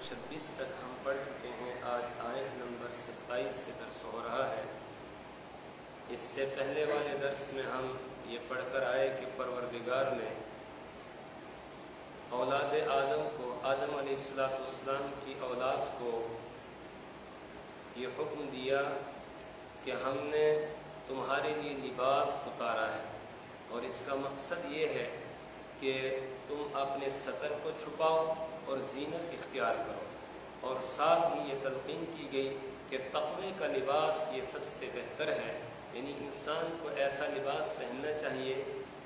26 تک ہم پڑھ چکے ہیں. آج آیت نمبر 27 سے درس ہو رہا ہے. اس سے پہلے والے درس میں ہم یہ پڑھ کر آئے کہ پروردگار نے اولاد آدم کو، آدم علیہ السلام کی اولاد کو یہ حکم دیا کہ ہم نے تمہارے لیے لباس اتارا ہے، اور اس کا مقصد یہ ہے کہ تم اپنے ستر کو چھپاؤ اور زینت اختیار کرو. اور ساتھ ہی یہ تلقین کی گئی کہ تقوی کا لباس یہ سب سے بہتر ہے، یعنی انسان کو ایسا لباس پہننا چاہیے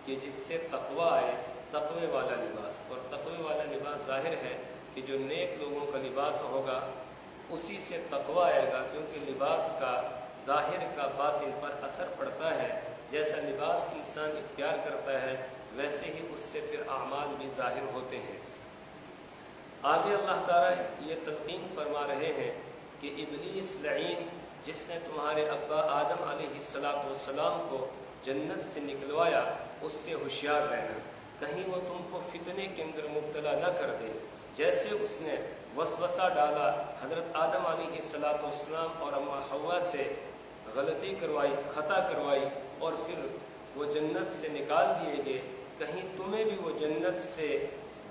کہ جس سے تقوی آئے، تقوی والا لباس. اور تقوی والا لباس ظاہر ہے کہ جو نیک لوگوں کا لباس ہوگا اسی سے تقوی آئے گا، کیونکہ لباس کا ظاہر کا باطن پر اثر پڑتا ہے. جیسا لباس انسان اختیار کرتا ہے ویسے ہی اس سے پھر اعمال بھی ظاہر ہوتے ہیں. آگے اللہ تعالیٰ یہ تلقین فرما رہے ہیں کہ ابلیس لعین جس نے تمہارے ابا آدم علیہ السلام کو جنت سے نکلوایا، اس سے ہوشیار رہنا، کہیں وہ تم کو فتنے کے اندر مبتلا نہ کر دے. جیسے اس نے وسوسہ ڈالا، حضرت آدم علیہ السلام اور اماں حوا سے غلطی کروائی، خطا کروائی، اور پھر وہ جنت سے نکال دیے گئے، کہیں تمہیں بھی وہ جنت سے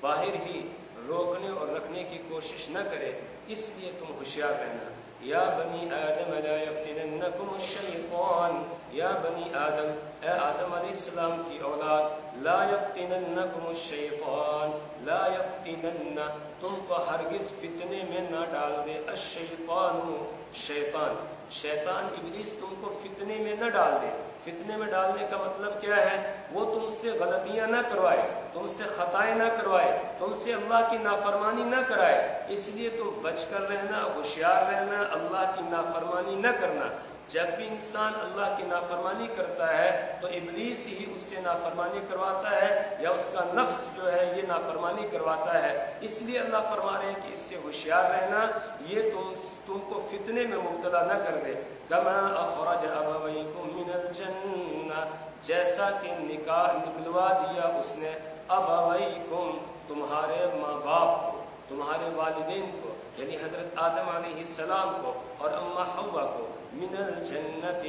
باہر ہی روکنے اور رکھنے کی کوشش نہ کرے. اس لیے تم ہوشیار رہنا. یا بنی آدم لا یفتننکم الشیطان، یا بنی آدم، اے آدم علیہ السلام کی اولاد، لا یفتننکم الشیطان، لا یفتنن، تم کو ہرگز فتنے میں نہ ڈال دے، الشیطان، شیطان ابلیس تم کو فتنے میں نہ ڈال دے. فتنے میں ڈالنے کا مطلب کیا ہے؟ وہ تم سے غلطیاں نہ کروائے، تم سے خطائیں نہ کروائے، تم سے اللہ کی نافرمانی نہ کرائے. اس لیے تم بچ کر رہنا، ہوشیار رہنا، اللہ کی نافرمانی نہ کرنا. جب بھی انسان اللہ کی نافرمانی کرتا ہے تو ابلیس ہی اس سے نافرمانی کرواتا ہے، یا اس کا نفس جو ہے یہ نافرمانی کرواتا ہے. اس لیے اللہ فرما رہے ہیں کہ اس سے ہوشیار رہنا، یہ تم کو فتنے میں مبتلا نہ کر دے. کما اخرج ابویکم من الجنہ، جیسا کہ نکلوا دیا اس نے ابویکم، تمہارے ماں باپ کو، تمہارے والدین کو، یعنی حضرت آدم علیہ السلام کو اور اماں حوا کو، من الجنت،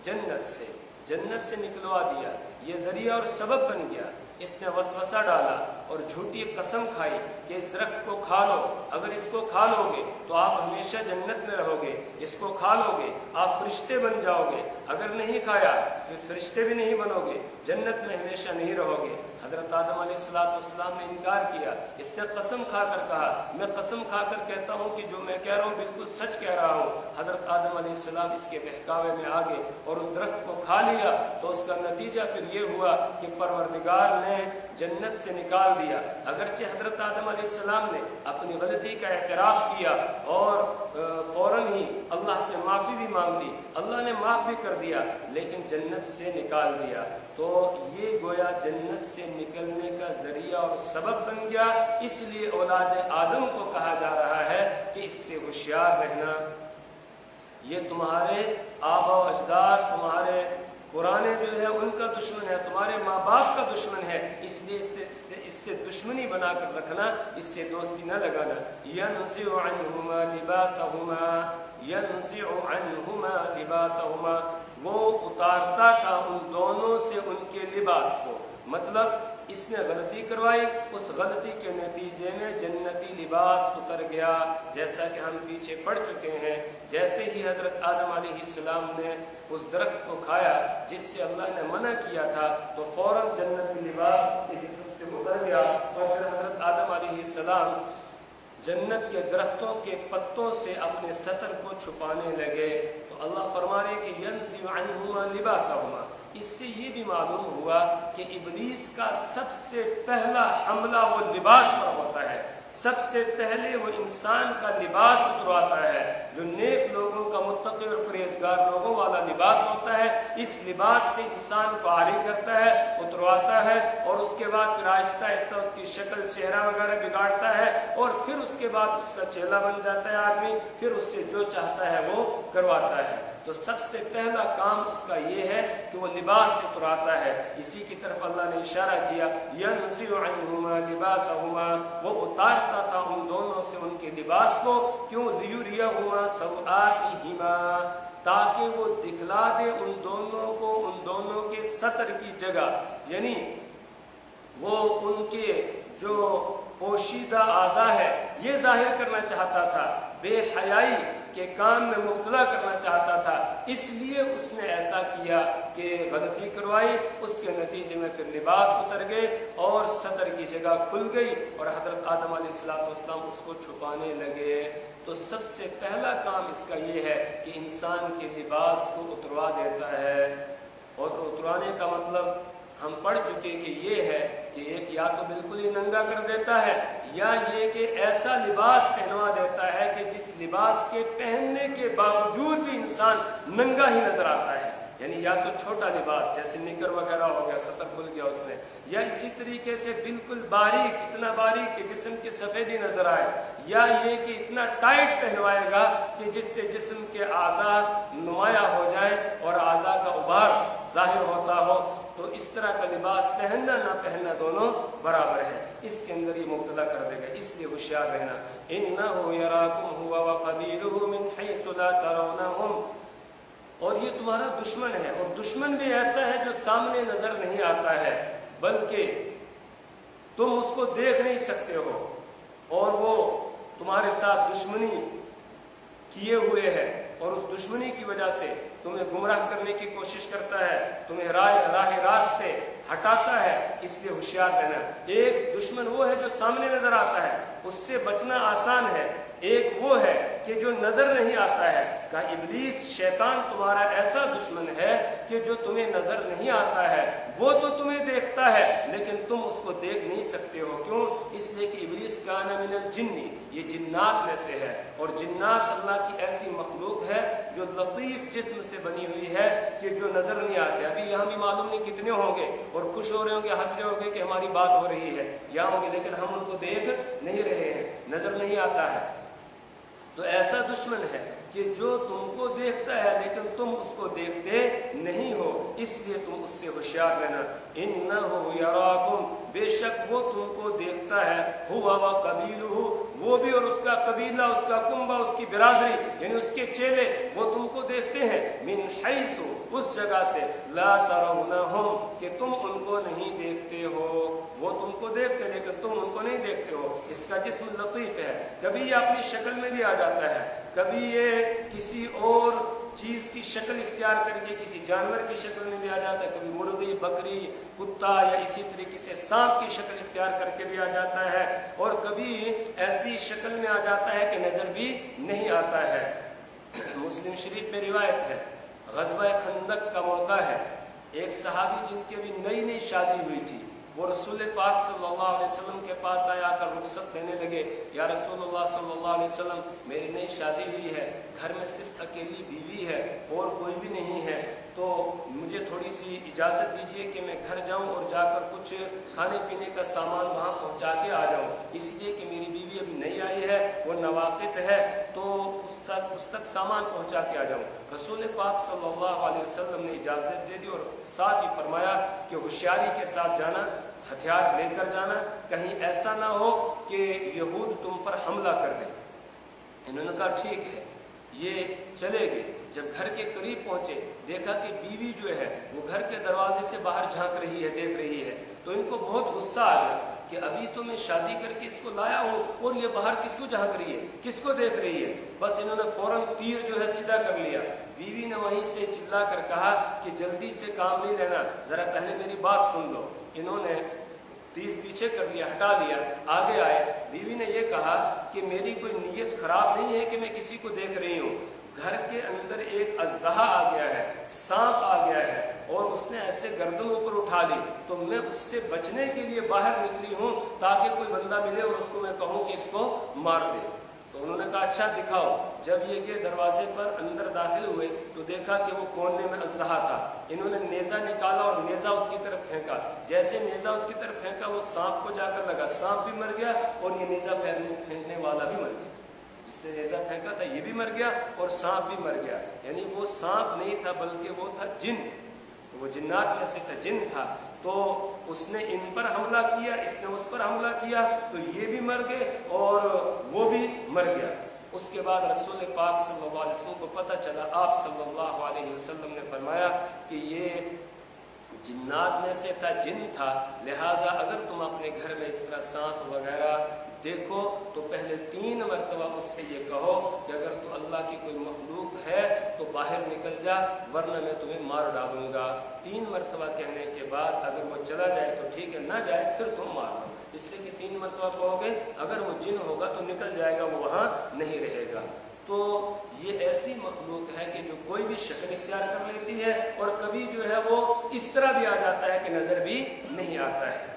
جنت سے نکلوا دیا. یہ ذریعہ اور سبب بن گیا. اس نے وسوسہ ڈالا اور جھوٹی قسم کھائی کہ اس درخت کو کھا لو، اگر اس کو کھا لو گے تو آپ ہمیشہ جنت میں رہو گے، اس کو کھا لو گے آپ فرشتے بن جاؤ گے، اگر نہیں کھایا پھر فرشتے بھی نہیں بنو گے، جنت میں ہمیشہ نہیں رہو گے. حضرت آدم علیہ السلام نے انکار کیا. اس نے قسم کھا کر کہا، میں قسم کھا کر کہتا ہوں کہ جو میں کہہ رہا ہوں بالکل سچ کہہ رہا ہوں. حضرت آدم علیہ السلام اس کے بہکاوے میں آ گئے اور اس درخت کو کھا لیا. تو اس کا نتیجہ پھر یہ ہوا کہ پروردگار نے جنت سے نکال دیا. اگرچہ حضرت آدم علیہ السلام نے اپنی غلطی کا اعتراف کیا اور فوراً ہی اللہ سے معافی بھی مانگ لی، اللہ نے معاف بھی کر دیا، لیکن جنت سے نکال دیا. تو یہ گویا جنت سے نکلنے کا ذریعہ اور سبب بن گیا. اس لیے اولاد آدم کو کہا جا رہا ہے کہ اس سے ہوشیار رہنا. یہ تمہارے آبا و اجداد، تمہارے پرانے جو ہے ان کا دشمن ہے، تمہارے ماں باپ کا دشمن ہے. اس لیے اس سے دشمنی بنا کر رکھنا، اس سے دوستی نہ لگانا. ينزع عنهما لباسهما، ينزع عنهما لباسهما، وہ اتارتا تھا ان دونوں سے ان کے لباس کو. مطلب اس نے غلطی کروائی، اس غلطی کے نتیجے میں جنتی لباس اتر گیا. جیسا کہ ہم پیچھے پڑھ چکے ہیں، جیسے ہی حضرت آدم علیہ السلام نے اس درخت کو کھایا جس سے اللہ نے منع کیا تھا، تو فوراً جنتی لباس کے جسم سے اتر گیا. اور پھر حضرت آدم علیہ السلام جنت کے درختوں کے پتوں سے اپنے ستر کو چھپانے لگے. تو اللہ فرما رہے کہ ينزع عنهما لباسهما. اس سے یہ بھی معلوم ہوا کہ ابلیس کا سب سے پہلا حملہ وہ لباس پر ہوتا ہے. سب سے پہلے وہ انسان کا لباس اترواتا ہے. جو نیک لوگوں کا، متقی اور پرہیزگار لوگوں والا لباس ہوتا ہے، اس لباس سے انسان کو عاری کرتا ہے، اترواتا ہے، اور اس کے بعد پھر آہستہ آہستہ اس کی شکل، چہرہ وغیرہ بگاڑتا ہے، اور پھر اس کے بعد اس کا چیلا بن جاتا ہے آدمی، پھر اس سے جو چاہتا ہے وہ کرواتا ہے. تو سب سے پہلا کام اس کا یہ ہے کہ وہ لباس اتراتا ہے. اسی کی طرف اللہ نے اشارہ کیا يَنْزِعُ عَنْهُمَا لِبَاسَهُمَا، وہ اتارتا تھا ان دونوں سے ان کے لباس کو. کیوں؟ لِيُرِيَهُمَا سَوْآتِهِمَا، تاکہ وہ دکھلا دے ان دونوں کو ان دونوں کے سطر کی جگہ، یعنی وہ ان کے جو پوشیدہ اعضاء ہے یہ ظاہر کرنا چاہتا تھا، بے حیائی کے کام میں مبتلا کرنا چاہتا تھا. اس لیے اس نے ایسا کیا کہ غلطی کروائی. اس کے نتیجے میں پھر لباس اتر گئے اور سطر کی جگہ کھل گئی اور حضرت آدم علیہ السلام اس کو چھپانے لگے. تو سب سے پہلا کام اس کا یہ ہے کہ انسان کے لباس کو اتروا دیتا ہے. اور اتروانے کا مطلب ہم پڑھ چکے کہ یہ ہے کہ ایک یا تو بالکل ہی ننگا کر دیتا ہے، یا یہ کہ ایسا لباس پہنوا دیتا ہے کہ جس لباس کے پہننے کے باوجود بھی انسان ننگا ہی نظر آتا ہے. یعنی یا تو چھوٹا لباس جیسے نکر وغیرہ ہو گیا، سطر کھل گیا اس میں، یا اسی طریقے سے بالکل باریک، اتنا باریک کہ جسم کی سفیدی نظر آئے، یا یہ کہ اتنا ٹائٹ پہنوائے گا کہ جس سے جسم کے اعضاء نمایاں ہو جائے اور اعضاء کا غبار ظاہر ہوتا ہو. تو اس طرح کا لباس پہننا نہ پہننا دونوں برابر ہے. اس کے اندر یہ مبتلا کر دے گا. اس لیے ہوشیار رہنا. إِنَّهُ يَرَاكُمْ هُوَ وَقَبِيلُهُ مِنْ حَيْثُ لَا تَرَوْنَهُمْ، اور یہ تمہارا دشمن ہے، اور دشمن بھی ایسا ہے جو سامنے نظر نہیں آتا ہے بلکہ تم اس کو دیکھ نہیں سکتے ہو، اور وہ تمہارے ساتھ دشمنی کیے ہوئے ہے اور اس دشمنی کی وجہ سے تمہیں گمراہ کرنے کی کوشش کرتا ہے، تمہیں راہ راست سے ہٹاتا ہے. اس لیے ہوشیار رہنا. ایک دشمن وہ ہے جو سامنے نظر آتا ہے، اس سے بچنا آسان ہے. ایک وہ ہے کہ جو نظر نہیں آتا ہے. کہا ابلیس شیطان تمہارا ایسا دشمن ہے کہ جو تمہیں نظر نہیں آتا ہے، وہ تو تمہیں دیکھتا ہے لیکن تم اس کو دیکھ نہیں سکتے ہو. کیوں؟ اس لیے کہ ابلیس کان من الجن، یہ جنات میں سے ہے، اور جنات اللہ کی ایسی مخلوق ہے جو لطیف جسم سے بنی ہوئی ہے کہ جو نظر نہیں آتے. ابھی یہاں بھی معلوم نہیں کتنے ہوں گے اور خوش ہو رہے ہوں گے، ہنس رہے ہوں گے کہ ہماری بات ہو رہی ہے، یہاں ہوں گے لیکن ہم ان کو دیکھ نہیں رہے ہیں، نظر نہیں آتا ہے. تو ایسا دشمن ہے کہ جو تم کو دیکھتا ہے لیکن تم اس کو دیکھتے نہیں ہو. اس لیے تم اس سے ہوشیار رہنا. إِنَّهُ يَرَاكُمْ، بے شک وہ تم کو دیکھتا ہے، هُوَ وَقَبِيلُهُ، وہ بھی اور اس کا قبیلہ، اس کا کنبہ، اس کی برادری یعنی اس کے چیلے، وہ تم کو دیکھتے ہیں. مِنْ حَيْثُ، اس جگہ سے، لَا تَرَوْنَهُمْ، کہ تم ان کو نہیں دیکھتے ہو. وہ تم کو دیکھتے لیکن تم ان کو نہیں دیکھتے ہو. اس کا جسم لطیف ہے، کبھی یہ اپنی شکل میں بھی آ جاتا ہے، کبھی یہ کسی اور چیز کی شکل اختیار کر کے کسی جانور کی شکل میں بھی آ جاتا ہے، کبھی مرغی، بکری، کتا، یا اسی طریقے سے سانپ کی شکل اختیار کر کے بھی آ جاتا ہے، اور کبھی ایسی شکل میں آ جاتا ہے کہ نظر بھی نہیں آتا ہے. مسلم شریف میں روایت ہے، غزوہ خندق کا موقع ہے. ایک صحابی جن کی بھی نئی نئی شادی ہوئی تھی، وہ رسول پاک صلی اللہ علیہ وسلم کے پاس آیا کر رخصت دینے لگے. یا رسول اللہ صلی اللہ علیہ وسلم، میری نئی شادی ہوئی ہے، گھر میں صرف اکیلی بیوی ہے اور کوئی بھی نہیں ہے، تو مجھے تھوڑی سی اجازت دیجیے کہ میں گھر جاؤں اور جا کر کچھ کھانے پینے کا سامان وہاں پہنچا کے آ جاؤں، اس لیے کہ میری بیوی ابھی نہیں آئی ہے، وہ ناواقف ہے، تو اس تک سامان پہنچا کے آ جاؤں. رسول پاک صلی اللہ علیہ وسلم نے اجازت دے دی اور ساتھ ہی فرمایا کہ ہوشیاری کے ساتھ جانا، ہتھیار لے کر جانا، کہیں ایسا نہ ہو کہ یہود تم پر حملہ کر دیں. انہوں نے کہا ٹھیک ہے. یہ چلے گئے. جب گھر کے قریب پہنچے، دیکھا کہ بیوی جو ہے وہ گھر کے دروازے سے باہر جھانک رہی ہے، دیکھ رہی ہے. تو ان کو بہت غصہ آ گیا کہ ابھی تو میں شادی کر کے اس کو لایا ہوں اور یہ باہر کس کو جھانک رہی ہے، کس کو دیکھ رہی ہے. بس انہوں نے فوراً تیر جو ہے سیدھا کر لیا. بیوی نے وہیں سے چلا کر کہا کہ جلدی سے کام نہیں لینا، ذرا پہلے میری بات سن لو. انہوں نے تیر پیچھے کر لیا، ہٹا لیا، آگے آئے. بیوی نے یہ کہا کہ میری کوئی نیت خراب نہیں ہے کہ میں کسی کو دیکھ رہی ہوں. گھر کے اندر ایک اژدہا آ گیا ہے، سانپ آ گیا ہے، اور اس نے ایسے گردن اوپر اٹھا لی، تو میں اس سے بچنے کے لیے باہر نکلی ہوں تاکہ کوئی بندہ ملے اور اس کو میں کہوں کہ اس کو مار دے. تو انہوں نے کہا اچھا دکھاؤ. جب یہ کہ دروازے پر اندر داخل ہوئے تو دیکھا کہ وہ کونے میں اژدہا تھا. انہوں نے نیزہ نکالا اور نیزہ اس کی طرف پھینکا. جیسے نیزہ اس کی طرف پھینکا وہ سانپ کو جا کر لگا، سانپ بھی مر گیا اور یہ نیزہ پھینکنے والا بھی مر گیا. جس نے نیزہ پھینکا تھا یہ بھی مر گیا اور سانپ بھی مر گیا، یعنی وہ سانپ نہیں تھا بلکہ وہ تھا جن، وہ جنات میں سے تھا، جن تھا، تو اس نے ان پر حملہ کیا، اس نے اس پر حملہ کیا، تو یہ بھی مر گئے اور وہ بھی مر گیا۔ اس کے بعد رسول پاک صلی اللہ علیہ وسلم کو پتہ چلا، آپ صلی اللہ علیہ وسلم نے فرمایا کہ یہ جنات میں سے تھا، جن تھا، لہٰذا اگر تم اپنے گھر میں اس طرح سانپ وغیرہ دیکھو تو پہلے 3 مرتبہ اس سے یہ کہو کہ اگر تو اللہ کی کوئی مخلوق ہے تو باہر نکل جا ورنہ میں تمہیں مار ڈالوں گا۔ 3 مرتبہ کہنے کے بعد اگر وہ چلا جائے تو ٹھیک ہے، نہ جائے پھر تم مار دو، اس لیے کہ 3 مرتبہ کہو گے، اگر وہ جن ہوگا تو نکل جائے گا، وہ وہاں نہیں رہے گا۔ تو یہ ایسی مخلوق ہے کہ جو کوئی بھی شکل اختیار کر لیتی ہے اور کبھی جو ہے وہ اس طرح بھی آ جاتا ہے کہ نظر بھی نہیں آتا ہے۔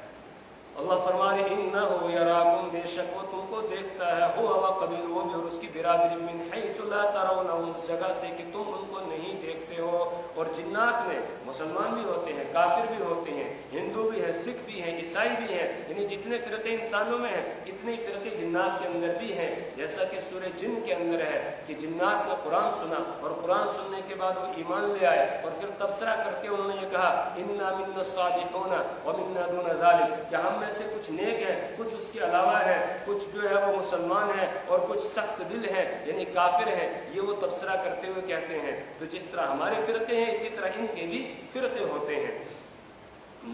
اللہ فرمائے انہو یراکم، بے شک وہ تم کو دیکھتا ہے، ہوا وقبیلہ، بھی اور اس کی برادری، من حیث لا ترونہم، اس جگہ سے کہ تم ان کو نہیں دیکھتے ہو۔ اور جنات میں مسلمان بھی ہوتے ہیں، کافر بھی ہوتے ہیں، ہندو بھی ہیں، سکھ بھی ہیں، عیسائی بھی ہیں، یعنی جتنے فرقے انسانوں میں ہیں اتنے ہی فرقے جنات کے اندر بھی ہیں، جیسا کہ سورہ جن کے اندر ہے کہ جنات نے قرآن سنا اور قرآن سننے کے بعد وہ ایمان لے آئے اور پھر تبصرہ کر کے انہوں نے یہ کہا انا منا الصالحون ومنا دون ذلک، کہ ہم میں سے کچھ نیک ہیں، کچھ اس کے علاوہ ہیں، کچھ جو ہے وہ مسلمان ہیں اور کچھ سخت دل ہیں یعنی کافر ہیں، یہ وہ تبصرہ کرتے ہوئے کہتے ہیں۔ تو جس طرح ہمارے فرقے ہیں اسی طرح ان کے بھی فرقے ہوتے ہیں،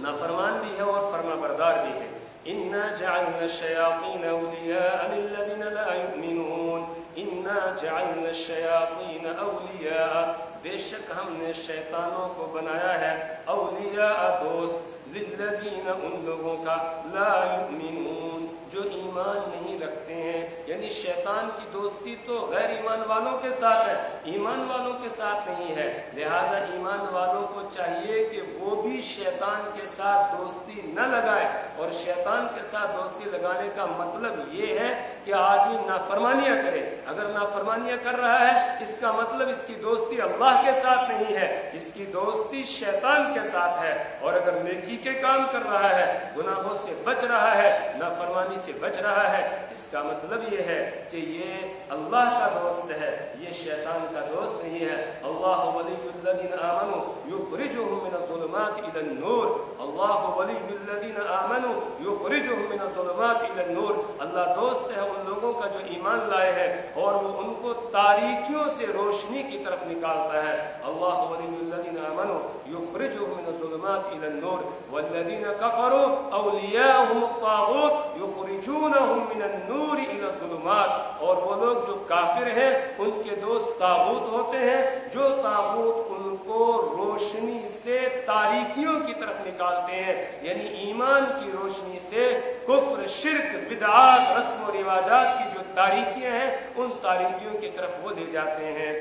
نافرمان بھی ہے اور فرما بردار بھی ہے۔ انا جعلنا الشیاطین اولیاء للذین لا یؤمنون، انا جعلنا الشیاطین اولیاء، بے شک ہم نے شیطانوں کو بنایا ہے اولیاء، دوست، للذین، ان لوگوں کا، لا یؤمنون، جو ایمان نہیں رکھتے ہیں، یعنی شیطان کی دوستی تو غیر ایمان والوں کے ساتھ ہے، ایمان والوں کے ساتھ نہیں ہے، لہذا ایمان والوں کو چاہیے کہ وہ بھی شیطان کے ساتھ دوستی نہ لگائے، اور شیطان کے ساتھ دوستی لگانے کا مطلب یہ ہے کہ آدمی نافرمانیاں کرے، اگر نافرمانیاں کر رہا ہے اس کا مطلب اس کی دوستی اللہ کے ساتھ نہیں ہے، اس کی دوستی شیطان کے ساتھ ہے، اور اگر نیکی کے کام کر رہا ہے، گناہوں سے بچ رہا ہے، نافرمانی سے بچ رہا ہے، اس کا مطلب یہ ہے کہ یہ اللہ کا دوست ہے، یہ شیطان کا دوست نہیں ہے۔ اللہ ولی الذین آمنوا یخرجهم من الظلمات الی النور، اللہ ولی الذین آمنوا یخرجهم من الظلمات الی النور، اللہ دوست ہے ان لوگوں کا جو ایمان لائے ہیں اور وہ ان کو تاریکیوں سے روشنی کی طرف نکالتا ہے۔ اللہ ولی الذین آمنوا یخرجهم من الظلمات الی النور والذین کفروا اولیاءهم الطاغوت یخرجونهم من النور الی الظلمات، اور وہ لوگ جو کافر ہیں ان کے دوست طاغوت ہوتے ہیں، جو طاغوت ان کو روشنی سے تاریکیوں کی طرف نکالتے ہیں، یعنی ایمان کی روشنی سے کفر، شرک، بدعات، رسم و رواجات کی جو تاریکیاں ہیں ان تاریکیوں کی طرف وہ لے جاتے ہیں۔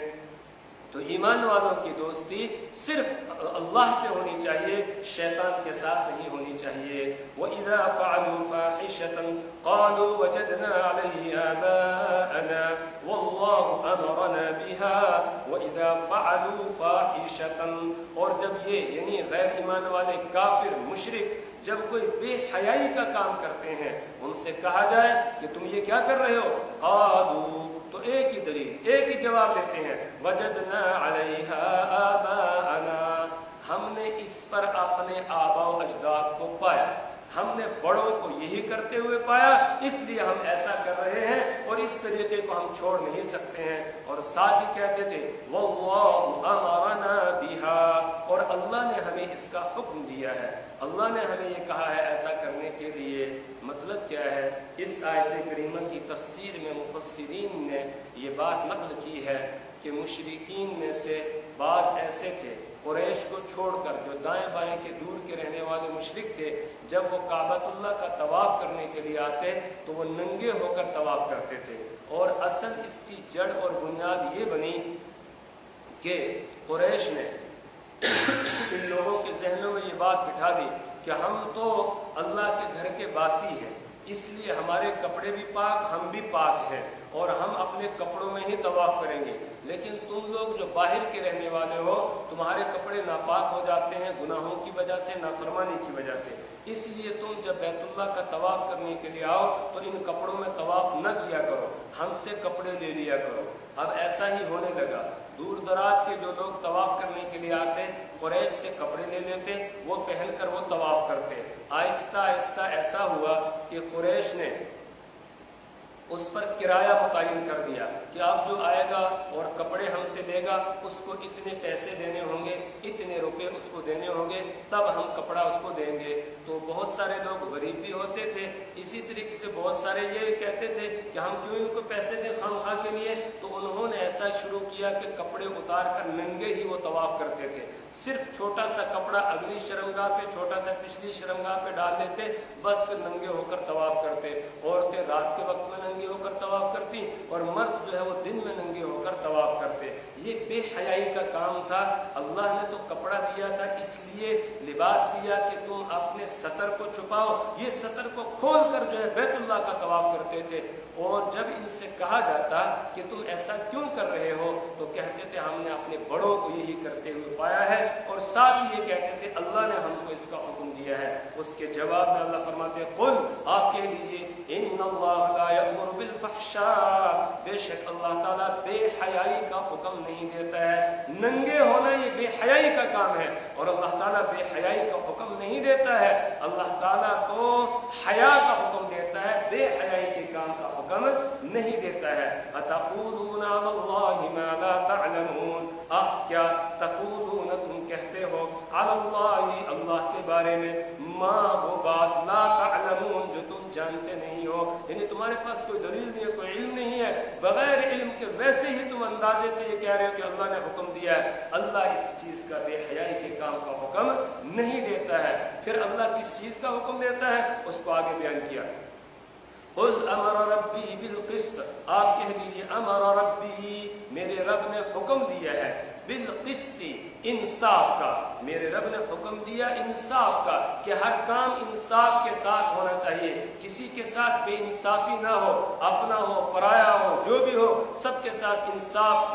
تو ایمان والوں کی دوستی صرف اللہ سے ہونی چاہیے، شیطان کے ساتھ نہیں ہونی چاہیے۔ وَإِذَا فَعَلُوا فَاحِشَةً قَالُوا وَجَدْنَا عَلَيْهِ آبَاءَنَا وَاللَّهُ أَمَرَنَا بِهَا وَإِذَا فَعَلُوا فَاحِشَةً، اور جب یہ یعنی غیر ایمان والے کافر، مشرک جب کوئی بے حیائی کا کام کرتے ہیں، ان سے کہا جائے کہ تم یہ کیا کر رہے ہو، قالوا، تو ایک ہی دلیل، ایک ہی جواب دیتے ہیں، وجدنا علیہا آباءنا، ہم نے اس پر اپنے آباء و اجداد کو پایا، ہم نے بڑوں کو یہی کرتے ہوئے پایا، اس لیے ہم ایسا کر رہے ہیں اور اس طریقے کو ہم چھوڑ نہیں سکتے ہیں۔ اور ساتھ ہی کہتے تھے واللہ امرنا بہا، اور اللہ نے ہمیں اس کا حکم دیا ہے، اللہ نے ہمیں یہ کہا ہے ایسا کرنے کے لیے۔ مطلب کیا ہے؟ اس آیت کریمہ کی تفسیر میں مفسرین نے یہ بات نقل کی ہے کہ مشرکین میں سے بعض ایسے تھے، قریش کو چھوڑ کر جو دائیں بائیں کے دور کے رہنے والے مشرک تھے، جب وہ کعبۃ اللہ کا طواف کرنے کے لیے آتے تو وہ ننگے ہو کر طواف کرتے تھے، اور اصل اس کی جڑ اور بنیاد یہ بنی کہ قریش نے ان لوگوں کے ذہنوں میں یہ بات بٹھا دی کہ ہم تو اللہ کے گھر کے باسی ہیں، اس لیے ہمارے کپڑے بھی پاک، ہم بھی پاک ہیں، اور ہم اپنے کپڑوں میں ہی طواف کریں گے، لیکن تم لوگ جو باہر کے رہنے والے ہو تمہارے کپڑے ناپاک ہو جاتے ہیں گناہوں کی وجہ سے، نافرمانی کی وجہ سے، اس لیے تم جب بیت اللہ کا طواف کرنے کے لیے آؤ تو ان کپڑوں میں طواف نہ کیا کرو، ہم سے کپڑے لے لیا کرو۔ اب ایسا ہی ہونے لگا، دور دراز کے جو لوگ طواف کرنے کے لیے آتے قریش سے کپڑے لے لیتے، وہ پہن کر وہ طواف کرتے۔ آہستہ آہستہ ایسا ہوا کہ قریش نے اس پر کرایہ متعین کر دیا کہ اب جو آئے گا اور کپڑے ہم سے لے گا اس کو اتنے پیسے دینے ہوں گے، اتنے روپے اس کو دینے ہوں گے، تب ہم کپڑا اس کو دیں گے۔ تو بہت سارے لوگ غریب بھی ہوتے تھے، اسی طریقے سے بہت سارے یہ کہتے تھے کہ ہم کیوں ان کو پیسے دیں خواہ کے لیے، تو انہوں نے ایسا شروع کیا کہ کپڑے اتار کر ننگے ہی وہ طواف کرتے تھے، صرف چھوٹا سا کپڑا اگلی شرمگاہ پہ چھوٹا سا پچھلی شرمگاہ پہ ڈال دیتے، بس پھر ننگے ہو کر طواف کرتے۔ عورتیں رات کے وقت میں ننگے ہو کر طواف کرتی اور مرد جو ہے وہ دن میں ننگے ہو کر طواف کرتے۔ یہ بے حیائی کا کام تھا۔ اللہ نے تو کپڑا دیا تھا اس لیے لباس دیا کہ تم اپنے سطر کو چھپاؤ، یہ سطر کو کھول کر جو ہے بیت اللہ کا طواف کرتے تھے۔ اور جب ان سے کہا جاتا کہ تم ایسا کیوں کر رہے ہو تو کہتے تھے ہم نے اپنے بڑوں کو یہی کرتے ہوئے پایا ہے، اور ساتھ ہی یہ کہتے تھے اللہ نے ہم کو اس کا حکم دیا ہے۔ اس کے جواب میں اللہ فرماتے ہیں قل، آپ کہہ دیجیے ان اللہ لا یأمر بالفحشاء، بے شک اللہ تعالیٰ بے حیائی کا حکم نہیں دیتا ہے۔ ننگے ہونا یہ بے حیائی کا کام ہے، اور اللہ تعالیٰ بے حیائی کا حکم نہیں دیتا ہے۔ اللہ تعالیٰ تو حیا کا حکم دیتا ہے، بے حیائی کے کام کا حکم نہیں دیتا ہے۔ اتقولون علی اللہ ما لا تعلمون، کیا تقولون تم کہتے ہو علی اللہ اللہ کے بارے میں ما وہ بات لا تعلمون جو تم جانتے نہیں ہو، یعنی تمہارے پاس کوئی دلیل نہیں ہے، کوئی علم نہیں ہے، بغیر علم کے ویسے ہی تم اندازے سے یہ کہہ رہے ہو کہ اللہ نے حکم دیا ہے۔ اللہ اس چیز کا بے حیائی کے کام کا حکم نہیں دیتا ہے۔ پھر اللہ کس چیز کا حکم دیتا ہے اس کو آگے بیان کیا۔ قل امر ربی بالقسط، آپ کہہ دیجیے امر ربی، میرے رب نے حکم دیا ہے، بالقسط انصاف کا، میرے رب نے حکم دیا انصاف کا کہ ہر کام انصاف کے ساتھ ہونا چاہیے، کسی کے ساتھ بے انصافی نہ ہو، اپنا ہو پرایا ہو جو بھی ہو سب کے ساتھ انصاف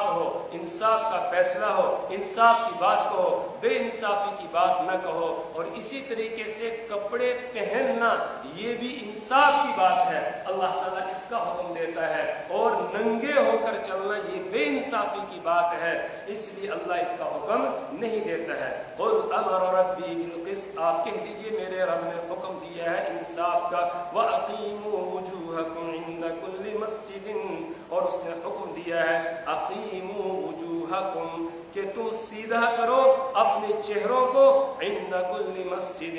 ہو، انصاف کا فیصلہ ہو، انصاف کی بات کہو، بے انصافی کی بات نہ کہو۔ اور اسی طریقے سے کپڑے پہننا یہ بھی انصاف کی بات ہے، اللہ تعالیٰ اس کا حکم دیتا ہے، اور ننگے ہو کر چلنا یہ بے انصافی کی بات ہے، اس لیے اللہ اس کا حکم نہیں دیتا ہے۔ قل امر ربی بالقسط، آپ کہہ دیجئے میرے رب نے حکم دیا ہے انصاف کا، وَأَقِيمُوا وُجُوهَكُمْ عِنْدَ كُلِّ مَسْجِدٍ، اور اس نے حکم دیا ہے اقیموا وجوہکم کہ تم سیدھا کرو اپنے چہروں کو، عند کل مسجد،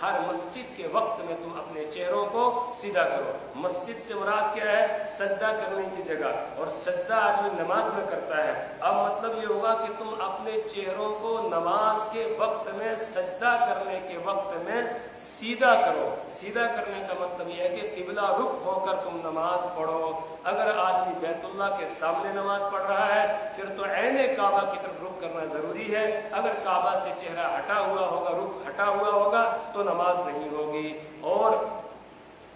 ہر مسجد کے وقت میں تم اپنے چہروں کو سیدھا کرو۔ مسجد سے مراد کیا ہے؟ سجدہ کرنے کی جگہ، اور سجدہ آدمی نماز میں کرتا ہے۔ اب مطلب یہ ہوگا کہ تم اپنے چہروں کو نماز کے وقت میں سجدہ کرنے کے وقت میں سیدھا کرو۔ سیدھا کرنے کا مطلب یہ ہے کہ قبلہ رخ ہو کر تم نماز پڑھو۔ اگر آدمی بیت اللہ کے سامنے نماز پڑھ رہا ہے پھر تو عین کعبہ کی طرف رخ کرنا ضروری ہے، اگر کعبہ سے چہرہ ہٹا ہوا ہوگا، رخ ہٹا ہوا ہوگا تو نماز نہیں ہوگی۔ اور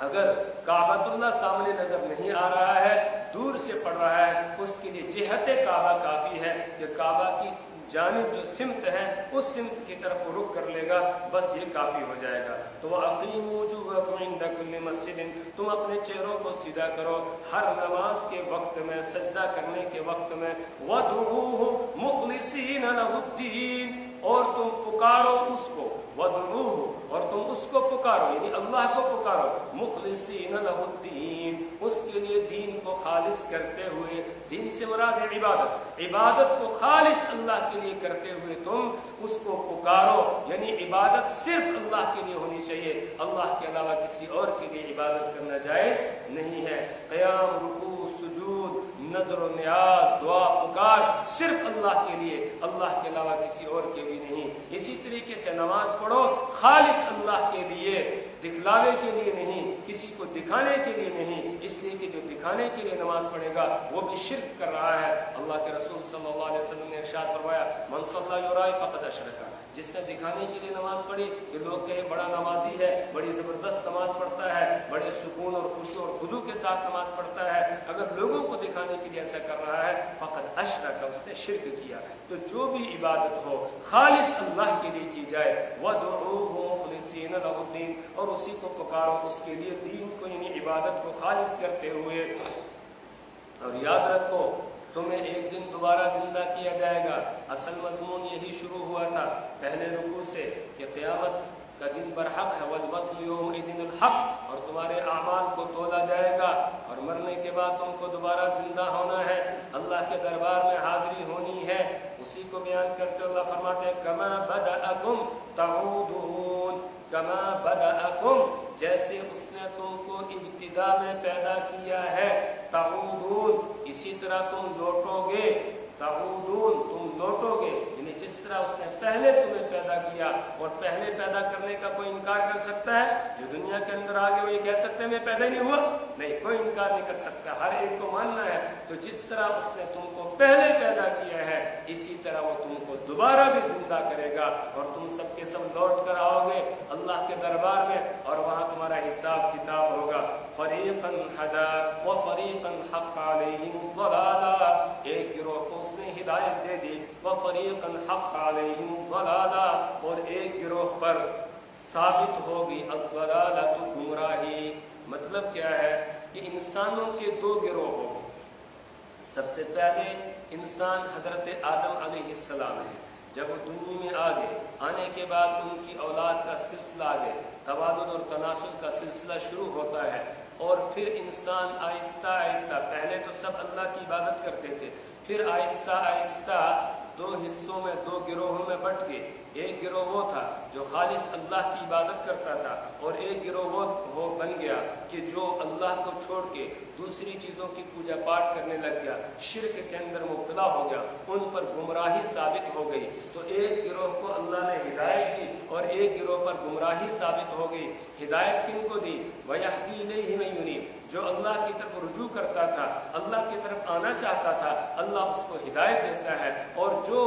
اگر کعبۃ اللہ سامنے نظر نہیں آ رہا ہے، دور سے پڑھ رہا ہے، اس کے لیے جہت کعبہ کافی ہے کہ کعبہ کی جانب جو سمت ہے اس سمت کی طرف رخ کر لے گا، بس یہ کافی ہو جائے گا۔ تو وَأَقِيمُوا وُجُوهَكُمْ عِنْدَ كُلِّ مَسْجِدٍ، تم اپنے چہروں کو سیدھا کرو ہر نماز کے وقت میں، سجدہ کرنے کے وقت میں، وَادْعُوهُ مُخْلِصِينَ لَهُ الدِّينَ، اور تم پکارو اس کو، وَادْعُوهُ، اور تم اس کو پکارو یعنی اللہ کو پکارو، مخلصین لہ الدین، اس کے لیے دین کو خالص کرتے ہوئے، دین سے مراد ہے عبادت، عبادت کو خالص اللہ کے لیے کرتے ہوئے تم اس کو پکارو، یعنی عبادت صرف اللہ کے لیے ہونی چاہیے، اللہ کے علاوہ کسی اور کے لیے عبادت کرنا جائز نہیں ہے۔ قیام، رکوع، سجود، نظر و نیاز، دعا، پکار صرف اللہ کے لیے، اللہ کے علاوہ کسی اور کے لیے نہیں۔ اسی طریقے سے نماز پڑھو خالص اللہ کے لیے، دکھلاوے کے لیے نہیں، کسی کو دکھانے کے لیے نہیں، اس لیے کہ جو دکھانے کے لیے نماز پڑھے گا وہ بھی شرک کر رہا ہے۔ اللہ کے رسول صلی اللہ علیہ وسلم نے ارشاد فرمایا من صلی یرائی فقد اشرک، جس نے دکھانے کے لیے نماز پڑھی کہ لوگ کہیں بڑا نمازی ہے، بڑی زبردست نماز پڑھتا ہے، بڑے سکون اور خشوع اور خضوع کے ساتھ نماز پڑھتا ہے، اگر لوگوں کو دکھانے کے لیے ایسا کر رہا ہے فقط اشرک، اس نے شرک کیا۔ تو جو بھی عبادت ہو خالص اللہ کے لیے کی جائے، وَادْعُوهُ مُخْلِصِينَ لَهُ الدِّينَ، اور اسی کو پکارو، اس کے لیے دین کو یعنی عبادت کو خالص کرتے ہوئے۔ اور یاد رکھو تمہیں ایک دن دوبارہ زندہ کیا جائے گا۔ اصل مضمون یہی شروع ہوا تھا پہلے رکوع سے کہ قیامت کا دن برحق ہے، وَالْوَزْنُ يَوْمَئِذٍ الْحَقُّ، اور تمہارے اعمال کو تولا جائے گا، اور مرنے کے بعد تم کو دوبارہ زندہ ہونا ہے، اللہ کے دربار میں حاضری ہونی ہے۔ اسی کو بیان کرتے اللہ فرماتے ہیں کَمَا بَدَأَكُمْ تَعُودُونَ، کَمَا بَدَأَكُمْ، جیسے اس نے تم کو ابتدا میں پیدا کیا ہے، تعودون، اسی طرح تم لوٹو گے، تعودون، تم لوٹو گے، یعنی جس طرح اس نے پہلے تمہیں پیدا کیا۔ اور پہلے پیدا کرنے کا کوئی انکار کر سکتا ہے؟ جو دنیا کے اندر آگے وہ یہ کہہ سکتے ہیں میں پیدا ہی نہیں ہوا؟ نہیں، کوئی انکار نہیں کر سکتا، ہر ایک کو ماننا ہے۔ تو جس طرح اس نے تم کو پہلے پیدا کیا ہے اسی طرح وہ تم کو دوبارہ بھی زندہ کرے گا، اور تم سب کے سب لوٹ کر آؤ گے اللہ کے دربار میں، اور وہاں تمہارا حساب کتاب ہوگا۔ فریقاً ھدی وفریقاً حق علیہم الضلالہ، ایک گروہ کو اس نے ہدایت دے دی، وفریقاً حق علیہم الضلالہ، اور ایک گروہ پر ثابت ہوگی الضلالہ، گمراہی۔ مطلب کیا ہے کہ انسانوں کے دو گروہ ہوں گے۔ سب سے پہلے انسان حضرت آدم علیہ السلام ہے، جب وہ دنیا میں آگے آنے کے بعد ان کی اولاد کا سلسلہ آگے تبادل اور تناسل کا سلسلہ شروع ہوتا ہے، اور پھر انسان آہستہ آہستہ، پہلے تو سب اللہ کی عبادت کرتے تھے، پھر آہستہ آہستہ دو حصوں میں، دو گروہوں میں بٹ گئے۔ ایک گروہ وہ تھا جو خالص اللہ کی عبادت کرتا تھا، اور ایک گروہ وہ بن گیا کہ جو اللہ کو چھوڑ کے دوسری چیزوں کی پوجا پاٹ کرنے لگ گیا، شرک کے اندر مبتلا ہو گیا، ان پر گمراہی ثابت ہو گئی۔ تو ایک گروہ کو اللہ نے ہدایت دی اور ایک گروہ پر گمراہی ثابت ہو گئی۔ ہدایت کن کو دی؟ وَيَهْدِي إِلَيْهِ مَن يُنِيبُ، جو اللہ کی طرف رجوع کرتا تھا، اللہ کی طرف آنا چاہتا تھا، اللہ اس کو ہدایت دیتا ہے، اور جو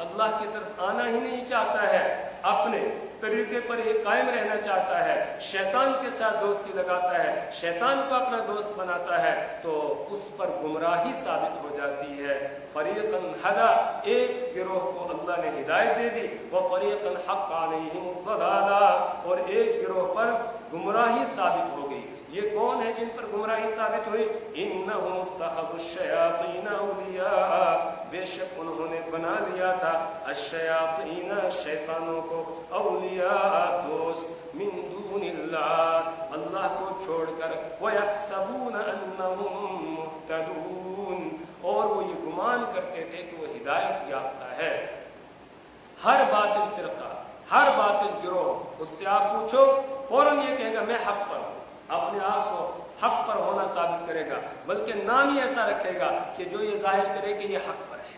اللہ کی طرف آنا ہی نہیں چاہتا ہے، اپنے طریقے پر یہ قائم رہنا چاہتا ہے، شیطان کے ساتھ دوستی لگاتا ہے، شیطان کو اپنا دوست بناتا ہے، تو اس پر گمراہی ثابت ہو جاتی ہے۔ فریقاً ھدی، ایک گروہ کو اللہ نے ہدایت دے دی، وفریقاً حق علیہم الضلالہ، اور ایک گروہ پر گمراہی ثابت ہو گئی۔ یہ کون ہے جن پر گمراہی ثابت ہوئی؟ انہم اتخذوا الشیاطین اولیاء، بے شک انہوں نے بنا لیا تھا الشیاطین، شیطانوں کو، اولیاء، دوست، من دون اللہ، اللہ کو چھوڑ کر، ویحسبون انہم مہتدون، اور وہ یہ گمان کرتے تھے کہ وہ ہدایت یافتہ ہے۔ ہر باطل فرقہ، ہر باطل گروہ، اس سے آپ پوچھو فوراً یہ کہے گا میں حق پر ہوں، اپنے آپ کو حق پر ہونا ثابت کرے گا، بلکہ نام ہی ایسا رکھے گا کہ جو یہ ظاہر کرے کہ یہ حق پر ہے۔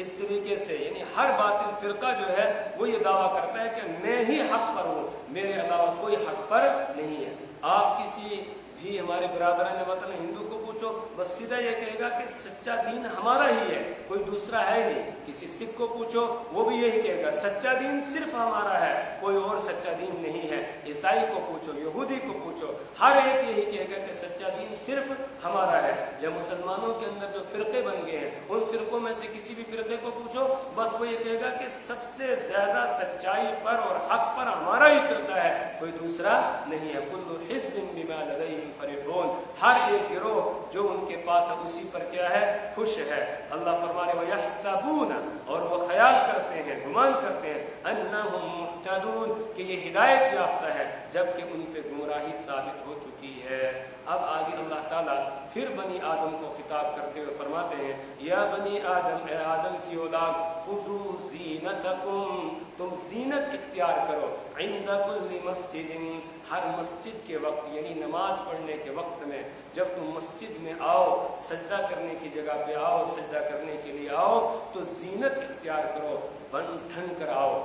اس طریقے سے یعنی ہر باطل فرقہ جو ہے وہ یہ دعویٰ کرتا ہے کہ میں ہی حق پر ہوں، میرے علاوہ کوئی حق پر نہیں ہے۔ آپ کسی بھی ہمارے برادران وطن ہندو کو پوچھو، بس سیدھا یہ کہے گا کہ سچا دین ہمارا ہی ہے، کوئی دوسرا ہے ہی نہیں۔ کسی سکھ کو پوچھو، وہ بھی یہی کہے گا سچا دین صرف ہمارا ہے، کوئی اور سچا دین نہیں ہے۔ عیسائی کو پوچھو، یہودی کو پوچھو، ہر ایک یہی کہے گا کہ سچا دین صرف ہمارا ہے۔ یا مسلمانوں کے اندر جو فرقے بن گئے ہیں، ان فرقوں میں سے کسی بھی فرقے کو پوچھو، بس وہ یہ کہے گا کہ سب سے زیادہ سچائی پر اور حق پر ہمارا ہی فرقہ ہے، کوئی دوسرا نہیں ہے۔ کل حزب بما لدیہم فرحون، ہر ایک گروہ جو ان کے پاس ہے اسی پر کیا ہے؟ خوش ہے۔ اللہ فرمانے وَيَحْسَبُونَ، اور وہ خیال کرتے ہیں، گمان کرتے ہیں، أَنَّهُمْ مُهْتَدُونَ، کہ یہ ہدایت یافتہ ہے، جبکہ ان پہ گمراہی ثابت ہو چکی ہے۔ اب آگے اللہ تعالیٰ پھر بنی آدم کو خطاب کرتے ہوئے فرماتے ہیں یا بنی آدم، اے آدم کی اولاد، خذوا زینتکم، تم زینت اختیار کرو، عند کل مسجد، ہر مسجد کے وقت، یعنی نماز پڑھنے کے وقت میں، جب تم مسجد میں آؤ، سجدہ کرنے کی جگہ پہ آؤ، سجدہ کرنے کے لیے آؤ، تو زینت اختیار کرو، بن ٹھن کر آؤ۔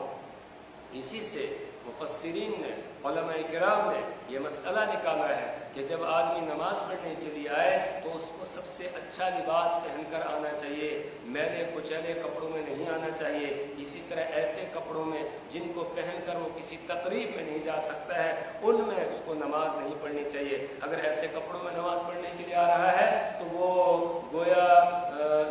اسی سے مفسرین نے، علماء کرام نے یہ مسئلہ نکالا ہے کہ جب آدمی نماز پڑھنے کے لیے آئے تو اس کو سب سے اچھا لباس پہن کر آنا چاہیے، میلے کچیلے کپڑوں میں نہیں آنا چاہیے، اسی طرح ایسے کپڑوں میں جن کو پہن کر وہ کسی تقریب میں نہیں جا سکتا ہے ان میں اس کو نماز نہیں پڑھنی چاہیے۔ اگر ایسے کپڑوں میں نماز پڑھنے کے لیے آ رہا ہے تو وہ گویا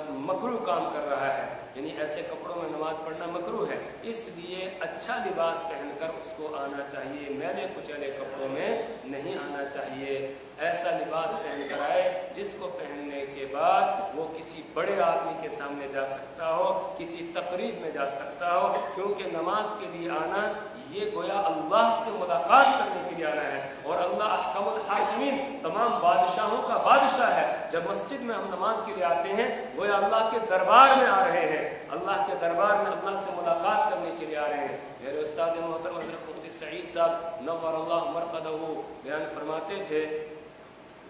مکروہ کام کر رہا ہے، یعنی ایسے کپڑوں میں نماز پڑھنا مکروہ ہے، اس لیے اچھا لباس پہن کر اس کو آنا چاہیے، میلے کچیلے کپڑوں میں نہیں آنا چاہیے۔ ایسا لباس پہن کر آئے جس کو پہننے کے بعد وہ کسی بڑے آدمی کے سامنے جا سکتا ہو، کسی تقریب میں جا سکتا ہو، کیونکہ نماز کے لیے آنا یہ گویا اللہ سے ملاقات کرنے کے لیے آنا ہے، اور اللہ احکم الحاکمین تمام بادشاہوں کا بادشاہ ہے۔ جب مسجد میں ہم نماز کے لیے آتے ہیں گویا اللہ کے دربار میں آ رہے ہیں، اللہ کے دربار میں اللہ سے ملاقات کرنے کے لیے آ رہے ہیں۔ میرے استاد محترم حضرت مفتی سعید صاحب نور اللہ مرقدہ بیان فرماتے تھے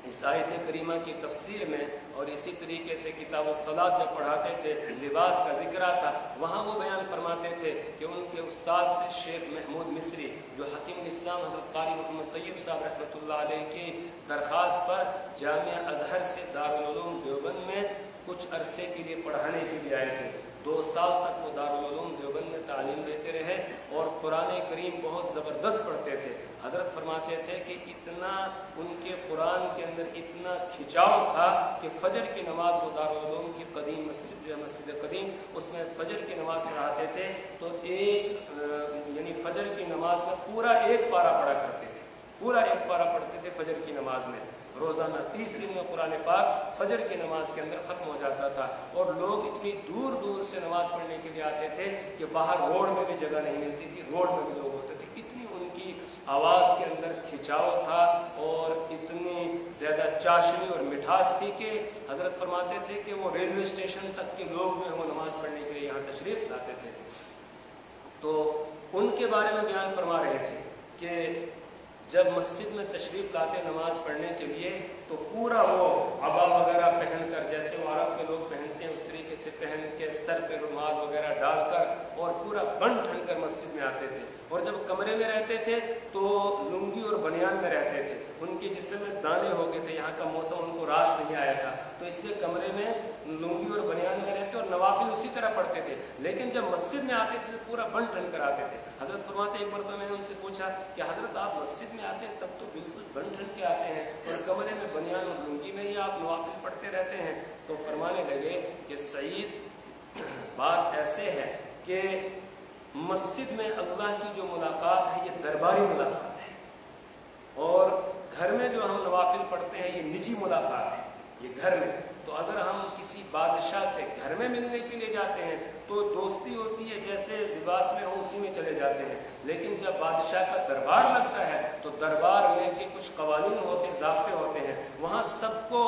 اس آیت کریمہ کی تفسیر میں، اور اسی طریقے سے کتاب الصلاۃ جب پڑھاتے تھے لباس کا ذکر آتا، وہاں وہ بیان فرماتے تھے کہ ان کے استاد سے شیخ محمود مصری جو حکیم الاسلام حضرت قاری محمد طیب صاحب رحمۃ اللہ علیہ کی درخواست پر جامعہ ازہر سے دارالعلوم دیوبند میں کچھ عرصے کے لیے پڑھانے کے لیے آئے تھے۔ 2 سال تک وہ دارالعلوم دیوبند میں تعلیم دیتے رہے اور قرآن کریم بہت زبردست پڑھتے تھے۔ حضرت فرماتے تھے کہ اتنا ان کے قرآن کے اندر اتنا کھچاؤ تھا کہ فجر کی نماز وہ دارالعلوم کی قدیم مسجد جو ہے مسجد قدیم، اس میں فجر کی نماز پڑھاتے تھے تو یعنی فجر کی نماز میں پورا 1 پارہ پڑھا کرتے تھے، پورا 1 پارہ پڑھتے تھے فجر کی نماز میں، روزانہ 30 دن میں قرآن پاک فجر کی نماز کے اندر ختم ہو جاتا تھا، اور لوگ اتنی دور دور سے نماز پڑھنے کے لیے آتے تھے کہ باہر روڈ میں بھی جگہ نہیں ملتی تھی، روڈ میں بھی لوگ ہوتے تھے، اتنی ان کی آواز کے اندر کھچاؤ تھا اور اتنی زیادہ چاشنی اور مٹھاس تھی کہ حضرت فرماتے تھے کہ وہ ریلوے اسٹیشن تک کے لوگ جو ہے وہ نماز پڑھنے کے لیے یہاں تشریف لاتے تھے۔ تو ان کے بارے میں بیان فرما رہے تھے کہ جب مسجد میں تشریف لاتے نماز پڑھنے کے لیے تو پورا وہ عبا وغیرہ پہن کر، جیسے وہ عرب کے لوگ پہنتے ہیں اس طریقے سے پہن کے سر پہ رومال وغیرہ ڈال کر اور پورا بن ٹھن کر مسجد میں آتے تھے، اور جب کمرے میں رہتے تھے تو لنگی اور بنیان میں رہتے تھے، ان کے جسم میں دانے ہو گئے تھے، یہاں کا موسم ان کو راس نہیں آیا تھا، تو اس لیے کمرے میں لنگی اور بنیان میں رہتے اور نوافل اسی طرح پڑھتے تھے، لیکن جب مسجد میں آتے تھے تو پورا بن ٹھن کر آتے تھے۔ حضرت فرماتے ایک مرتبہ میں نے ان سے پوچھا کہ حضرت آپ مسجد میں آتے ہیں تب تو بالکل بن ٹھن کے آتے ہیں اور کمرے میں بنیان اور لنگی میں ہی آپ نوافل پڑھتے رہتے ہیں؟ تو فرمانے لگے کہ سعید بات ایسے ہے کہ مسجد میں اللہ کی جو ملاقات ہے یہ درباری ملاقات ہے، اور گھر میں جو ہم نوافل پڑھتے ہیں یہ نجی ملاقات ہے، یہ گھر میں۔ تو اگر ہم کسی بادشاہ سے گھر میں ملنے کے لیے جاتے ہیں تو دوستی ہوتی ہے، جیسے لباس میں ہو اسی میں چلے جاتے ہیں، لیکن جب بادشاہ کا دربار لگتا ہے تو دربار میں کے کچھ قوانین ہوتے ہیں، ضابطے ہوتے ہیں، وہاں سب کو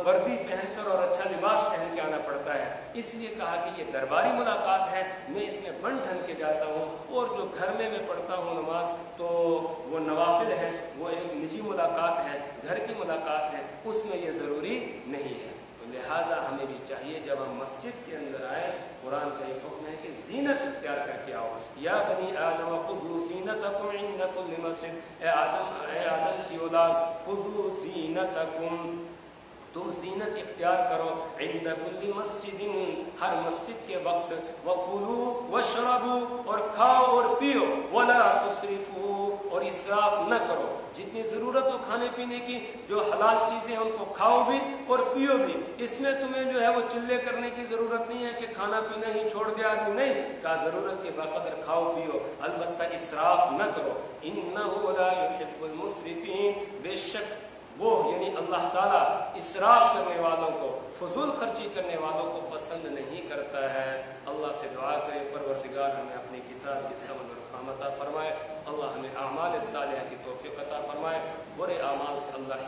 وردی پہن کر اور اچھا لباس پہن کے آنا پڑتا ہے، اس لیے کہا کہ یہ درباری ملاقات ہے، میں اس میں بن ٹھن کے جاتا ہوں، اور جو گھر میں پڑھتا ہوں نماز تو وہ نوافل ہے، وہ ایک نجی ملاقات ہے، گھر کی ملاقات ہے، اس میں یہ ضروری نہیں ہے۔ لہٰذا ہمیں بھی چاہیے جب ہم مسجد کے اندر آئیں، قرآن کا ایک حکم ہے کہ زینت اختیار کر کے آؤ، یا بنی آدم خذوا زینتکم عند کل مسجد، اے آدم کی اولاد خذوا زینتکم، تم زینت اختیار کرو عند کل مسجد، ہر مسجد کے وقت، وکلوا واشربوا، اور کھاؤ اور پیو، ولا تسرفوا، اور اسراف نہ کرو، جتنی ضرورت ہو کھانے پینے کی، جو حلال چیزیں ہیں ان کو کھاؤ بھی اور پیو بھی، اس میں تمہیں جو ہے وہ چلے کرنے کی ضرورت نہیں ہے کہ کھانا پینا ہی چھوڑ دے آدمی، نہیں کہا ضرورت کے بقدر کھاؤ پیو، البتہ اسراف نہ کرو، انہ لا یحب المسرفین، بے شک وہ یعنی اللہ تعالیٰ اسراف کرنے والوں کو، فضول خرچی کرنے والوں کو پسند نہیں کرتا ہے۔ اللہ سے دعا کرے پروردگار ہمیں اپنی کتاب کی سمجھ اور فہم عطا فرمائے، اللہ ہمیں اعمال صالحہ کی توفیق عطا فرمائے، برے اعمال سے اللہ